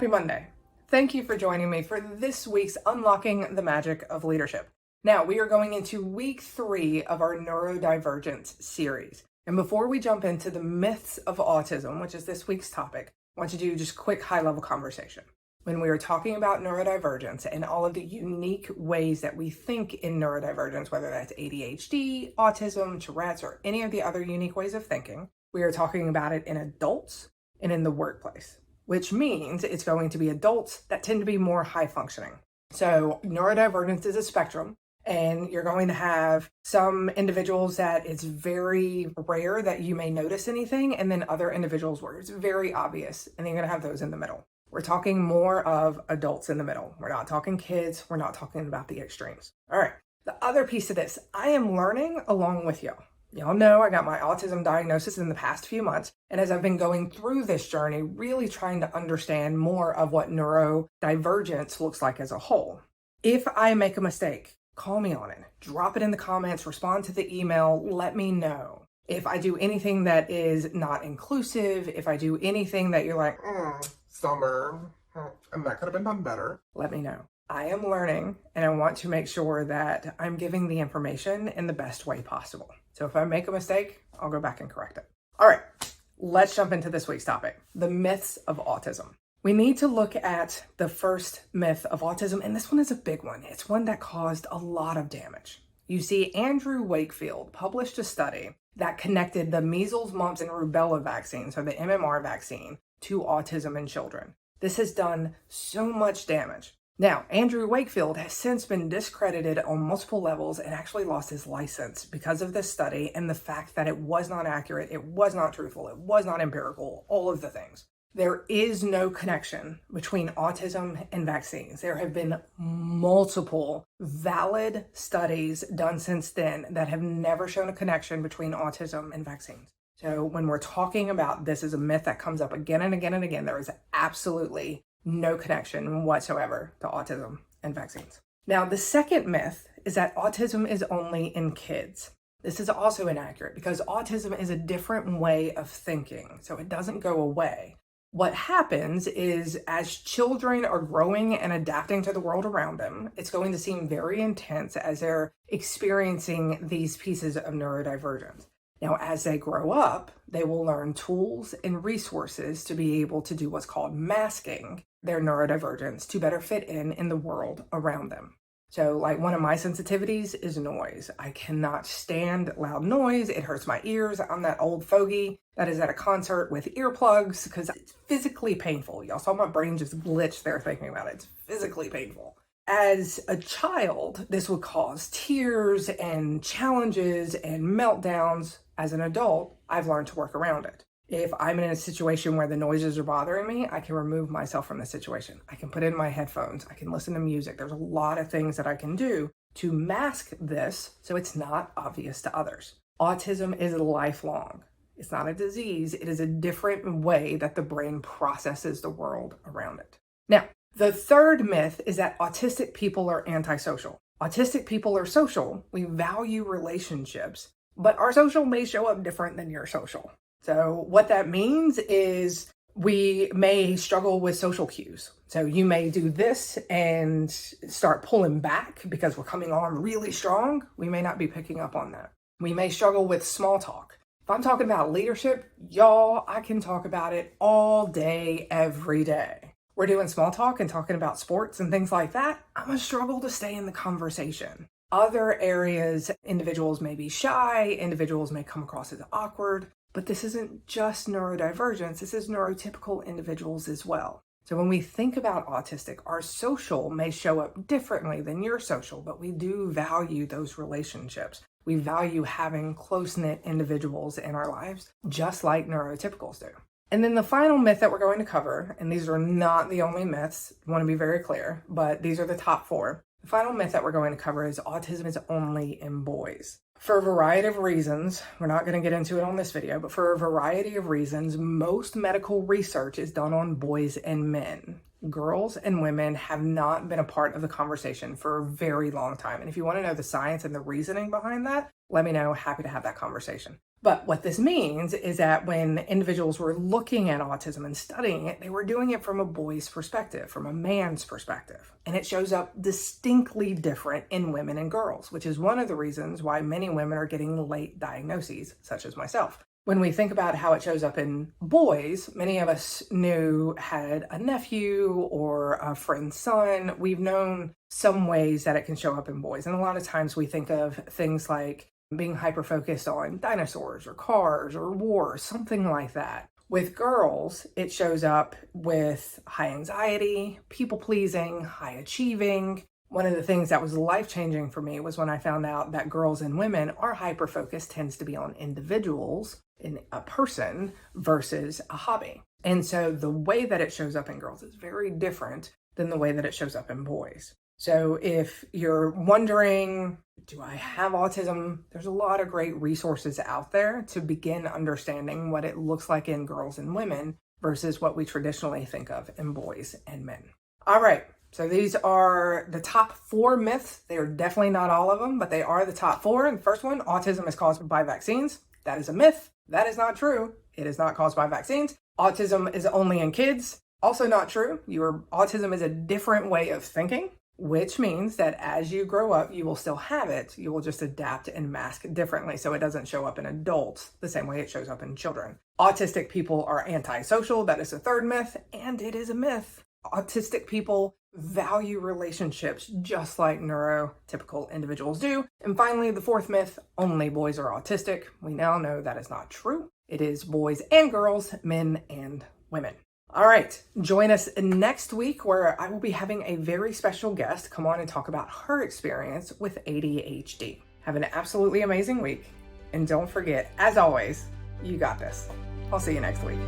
Happy Monday. Thank you for joining me for this week's Unlocking the Magic of Leadership. Now, we are going into week 3 of our Neurodivergence series. And before we jump into the myths of autism, which is this week's topic, I want to do just a quick high-level conversation. When we are talking about neurodivergence and all of the unique ways that we think in neurodivergence, whether that's ADHD, autism, Tourette's, or any of the other unique ways of thinking, we are talking about it in adults and in the workplace, which means it's going to be adults that tend to be more high functioning. So neurodivergence is a spectrum, and you're going to have some individuals that it's very rare that you may notice anything, and then other individuals where it's very obvious, and then you're going to have those in the middle. We're talking more of adults in the middle. We're not talking kids. We're not talking about the extremes. All right. The other piece of this, I am learning along with y'all. Y'all know I got my autism diagnosis in the past few months. And as I've been going through this journey, really trying to understand more of what neurodivergence looks like as a whole. If I make a mistake, call me on it. Drop it in the comments, respond to the email, let me know. If I do anything that is not inclusive, if I do anything that you're like, Summer, and that could have been done better, let me know. I am learning, and I want to make sure that I'm giving the information in the best way possible. So if I make a mistake, I'll go back and correct it. All right, let's jump into this week's topic, the myths of autism. We need to look at the first myth of autism, and this one is a big one. It's one that caused a lot of damage. You see, Andrew Wakefield published a study that connected the measles, mumps, and rubella vaccine, so the MMR vaccine, to autism in children. This has done so much damage. Now, Andrew Wakefield has since been discredited on multiple levels and actually lost his license because of this study and the fact that it was not accurate, it was not truthful, it was not empirical, all of the things. There is no connection between autism and vaccines. There have been multiple valid studies done since then that have never shown a connection between autism and vaccines. So when we're talking about this is a myth that comes up again and again and again, there is absolutely no connection whatsoever to autism and vaccines. Now, the second myth is that autism is only in kids. This is also inaccurate because autism is a different way of thinking, so it doesn't go away. What happens is as children are growing and adapting to the world around them, it's going to seem very intense as they're experiencing these pieces of neurodivergence. Now, as they grow up, they will learn tools and resources to be able to do what's called masking their neurodivergence to better fit in the world around them. So like one of my sensitivities is noise. I cannot stand loud noise. It hurts my ears. I'm that old fogey that is at a concert with earplugs because it's physically painful. Y'all saw my brain just glitch there thinking about it. It's physically painful. As a child, this would cause tears and challenges and meltdowns. As an adult, I've learned to work around it. If I'm in a situation where the noises are bothering me, I can remove myself from the situation. I can put in my headphones. I can listen to music. There's a lot of things that I can do to mask this so it's not obvious to others. Autism is lifelong. It's not a disease. It is a different way that the brain processes the world around it. Now, the third myth is that autistic people are antisocial. Autistic people are social. We value relationships, but our social may show up different than your social. So what that means is we may struggle with social cues. So you may do this and start pulling back because we're coming on really strong. We may not be picking up on that. We may struggle with small talk. If I'm talking about leadership, y'all, I can talk about it all day, every day. We're doing small talk and talking about sports and things like that. I'm going to struggle to stay in the conversation. Other areas, individuals may be shy, individuals may come across as awkward. But this isn't just neurodivergence, this is neurotypical individuals as well. So when we think about autistic, our social may show up differently than your social, but we do value those relationships. We value having close-knit individuals in our lives, just like neurotypicals do. And then the final myth that we're going to cover, and these are not the only myths, I want to be very clear, but these are the top 4. The final myth that we're going to cover is autism is only in boys. For a variety of reasons, we're not going to get into it on this video, but for a variety of reasons, most medical research is done on boys and men. girls and women have not been a part of the conversation for a very long time. And if you want to know the science and the reasoning behind that, let me know. Happy to have that conversation. But what this means is that when individuals were looking at autism and studying it, they were doing it from a boy's perspective, from a man's perspective. And it shows up distinctly different in women and girls, which is one of the reasons why many women are getting late diagnoses, such as myself. When we think about how it shows up in boys, many of us had a nephew or a friend's son. We've known some ways that it can show up in boys. And a lot of times we think of things like being hyper-focused on dinosaurs or cars or wars, something like that. With girls, it shows up with high anxiety, people-pleasing, high achieving. One of the things that was life-changing for me was when I found out that girls and women, our hyper-focus tends to be on individuals, in a person, versus a hobby. And so the way that it shows up in girls is very different than the way that it shows up in boys. So if you're wondering, do I have autism? There's a lot of great resources out there to begin understanding what it looks like in girls and women versus what we traditionally think of in boys and men. All right, so these are the top 4 myths. They are definitely not all of them, but they are the top 4. And the first one, autism is caused by vaccines. That is a myth. That is not true. It is not caused by vaccines. Autism is only in kids. Also not true. Autism is a different way of thinking, which means that as you grow up, you will still have it. You will just adapt and mask differently so it doesn't show up in adults the same way it shows up in children. Autistic people are antisocial. That is the third myth, and it is a myth. Autistic people value relationships just like neurotypical individuals do. And finally, the fourth myth, only boys are autistic. We now know that is not true. It is boys and girls, men and women. All right, join us next week where I will be having a very special guest come on and talk about her experience with ADHD. Have an absolutely amazing week. And don't forget, as always, you got this. I'll see you next week.